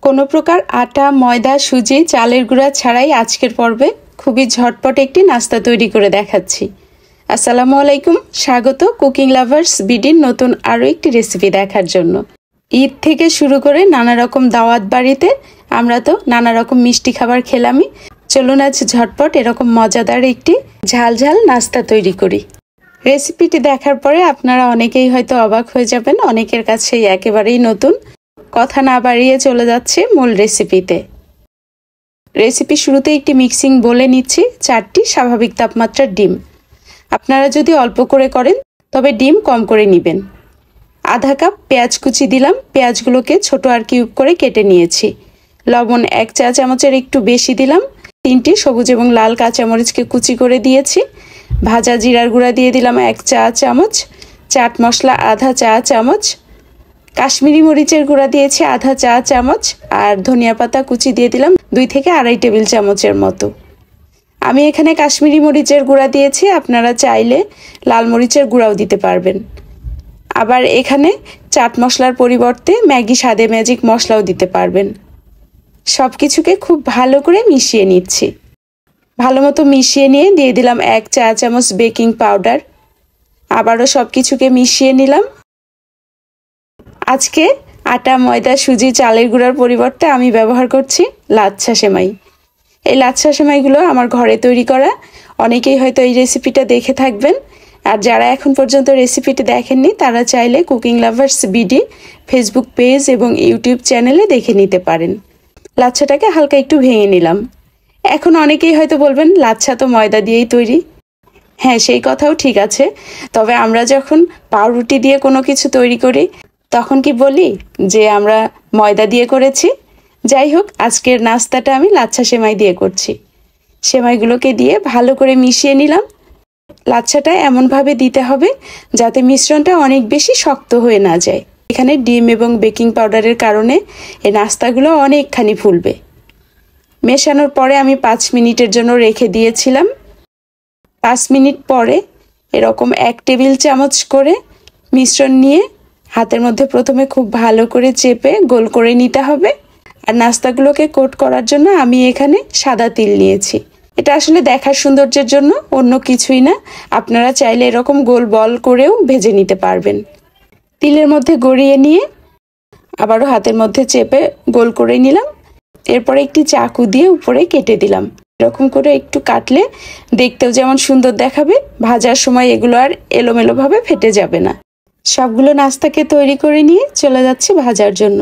কোনো প্রকার আটা, ময়দা, সুজি, চালের গুঁড়া ছাড়াই আজকের পর্বে খুবই ঝটপট একটি নাস্তা তৈরি করে দেখাচ্ছি। আসসালামু আলাইকুম, স্বাগত কুকিং লাভার্স বিডির নতুন আরও একটি রেসিপি দেখার জন্য। ঈদ থেকে শুরু করে নানা রকম দাওয়াত বাড়িতে আমরা তো নানা রকম মিষ্টি খাবার খেলামই। চলুন আজ ঝটপট এরকম মজাদার একটি ঝালঝাল নাস্তা তৈরি করি। রেসিপিটি দেখার পরে আপনারা অনেকেই হয়তো অবাক হয়ে যাবেন, অনেকের কাছেই একেবারেই নতুন। কথা না বাড়িয়ে চলে যাচ্ছে মূল রেসিপিতে। রেসিপি শুরুতে একটি মিক্সিং বলে নিচ্ছি 4টি স্বাভাবিক তাপমাত্রার ডিম। আপনারা যদি অল্প করে করেন তবে ডিম কম করে নেবেন। আধা কাপ পেঁয়াজ কুচি দিলাম, পেঁয়াজগুলোকে ছোট আর কিউব করে কেটে নিয়েছি। লবণ 1 চা চামচের একটু বেশি দিলাম। 3টি সবুজ এবং লাল কাঁচামরিচকে কুচি করে দিয়েছি। ভাজা জিরার গুঁড়া দিয়ে দিলাম 1 চা চামচ। চাট মশলা আধা চা চামচ। কাশ্মীরি মরিচের গুঁড়া দিয়েছি আধা চা চামচ। আর ধনিয়া পাতা কুচি দিয়ে দিলাম 2 থেকে আড়াই টেবিল চামচের মতো। আমি এখানে কাশ্মীরি মরিচের গুঁড়া দিয়েছি, আপনারা চাইলে লাল মরিচের গুঁড়াও দিতে পারবেন। আবার এখানে চাট মশলার পরিবর্তে ম্যাগি স্বাদে ম্যাজিক মশলাও দিতে পারবেন। সব কিছুকে খুব ভালো করে মিশিয়ে নিচ্ছি। ভালো মতো মিশিয়ে নিয়ে দিয়ে দিলাম 1 চা চামচ বেকিং পাউডার। আবারও সব কিছুকে মিশিয়ে নিলাম। আজকে আটা, ময়দা, সুজি, চালের গুঁড়ার পরিবর্তে আমি ব্যবহার করছি লাচ্ছা সেমাই। এই লাচ্ছা সেমাইগুলো আমার ঘরে তৈরি করা। অনেকেই হয়তো এই রেসিপিটা দেখে থাকবেন, আর যারা এখন পর্যন্ত রেসিপিটি দেখেননি তারা চাইলে cooking lovers BD Facebook page এবং ইউটিউব চ্যানেলে দেখে নিতে পারেন। লাচ্ছাটাকে হালকা একটু ভেঙে নিলাম। এখন অনেকেই হয়তো বলবেন লাচ্ছা তো ময়দা দিয়েই তৈরি। হ্যাঁ, সেই কথাও ঠিক আছে, তবে আমরা যখন পাউরুটি দিয়ে কোনো কিছু তৈরি করি তখন কি বলি যে আমরা ময়দা দিয়ে করেছি? যাই হোক, আজকের নাস্তাটা আমি লাচ্ছা সেমাই দিয়ে করছি। সেমাইগুলোকে দিয়ে ভালো করে মিশিয়ে নিলাম। লাচ্ছাটা এমনভাবে দিতে হবে যাতে মিশ্রণটা অনেক বেশি শক্ত হয়ে না যায়। এখানে ডিম এবং বেকিং পাউডারের কারণে এই নাস্তাগুলো অনেকখানি ফুলবে। মেশানোর পরে আমি 5 মিনিটের জন্য রেখে দিয়েছিলাম। 5 মিনিট পরে এরকম 1 টেবিল চামচ করে মিশ্রণ নিয়ে হাতের মধ্যে প্রথমে খুব ভালো করে চেপে গোল করে নিতে হবে। আর নাস্তাগুলোকে কোট করার জন্য আমি এখানে সাদা তিল নিয়েছি। এটা আসলে দেখার সৌন্দর্যের জন্য, অন্য কিছুই না। আপনারা চাইলে এরকম গোল বল করেও ভেজে নিতে পারবেন। তিলের মধ্যে গড়িয়ে নিয়ে আবারও হাতের মধ্যে চেপে গোল করে নিলাম। এরপরে একটি চাকু দিয়ে উপরে কেটে দিলাম। এরকম করে একটু কাটলে দেখতেও যেমন সুন্দর দেখাবে, ভাজার সময় এগুলো আর এলোমেলোভাবে ফেটে যাবে না। সবগুলো নাস্তাকে তৈরি করে নিয়ে চলে যাচ্ছি ভাজার জন্য।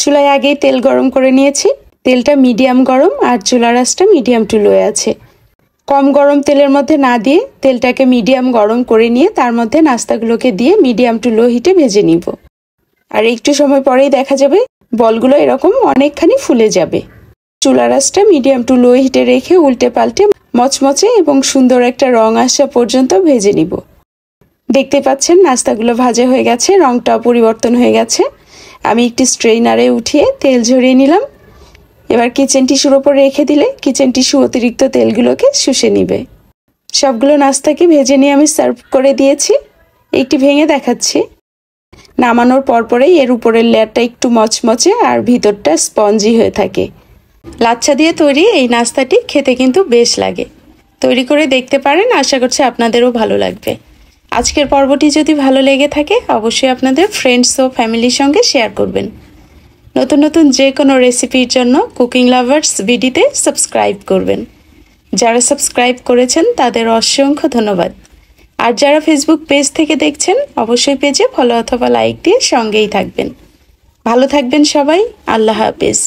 চুলায় আগেই তেল গরম করে নিয়েছি। তেলটা মিডিয়াম গরম আর চুলার আঁচটা মিডিয়াম টু লো আছে। কম গরম তেলের মধ্যে না দিয়ে তেলটাকে মিডিয়াম গরম করে নিয়ে তার মধ্যে নাস্তাগুলোকে দিয়ে মিডিয়াম টু লো হিটে ভেজে নিব। আর একটু সময় পরেই দেখা যাবে বলগুলো এরকম অনেকখানি ফুলে যাবে। চুলার আঁচটা মিডিয়াম টু লো হিটে রেখে উল্টে পাল্টে মচমচে এবং সুন্দর একটা রং আসা পর্যন্ত ভেজে নিব। দেখতে পাচ্ছেন নাস্তাগুলো ভাজা হয়ে গেছে, রংটাও পরিবর্তন হয়ে গেছে। আমি একটি স্ট্রেইনারে উঠিয়ে তেল ঝরিয়ে নিলাম। এবার কিচেন টিস্যুর ওপর রেখে দিলে কিচেন টিস্যু অতিরিক্ত তেলগুলোকে শুষে নিবে। সবগুলো নাস্তাকে ভেজে নিয়ে আমি সার্ভ করে দিয়েছি। একটি ভেঙে দেখাচ্ছি। নামানোর পরপরেই এর উপরের লেয়ারটা একটু মচমচে আর ভিতরটা স্পঞ্জি হয়ে থাকে। লাচ্ছা দিয়ে তৈরি এই নাস্তাটি খেতে কিন্তু বেশ লাগে। তৈরি করে দেখতে পারেন, আশা করছি আপনাদেরও ভালো লাগবে। আজকের পর্বটি যদি ভালো লেগে থাকে অবশ্যই আপনাদের ফ্রেন্ডস ও ফ্যামিলির সঙ্গে শেয়ার করবেন। নতুন নতুন যে কোনো রেসিপির জন্য কুকিং লাভার্স বিডিতে সাবস্ক্রাইব করবেন। যারা সাবস্ক্রাইব করেছেন তাদের অসংখ্য ধন্যবাদ। আর যারা ফেসবুক পেজ থেকে দেখছেন অবশ্যই পেজে ফলো অথবা লাইক দিয়ে সঙ্গেই থাকবেন। ভালো থাকবেন সবাই। আল্লাহ হাফেজ।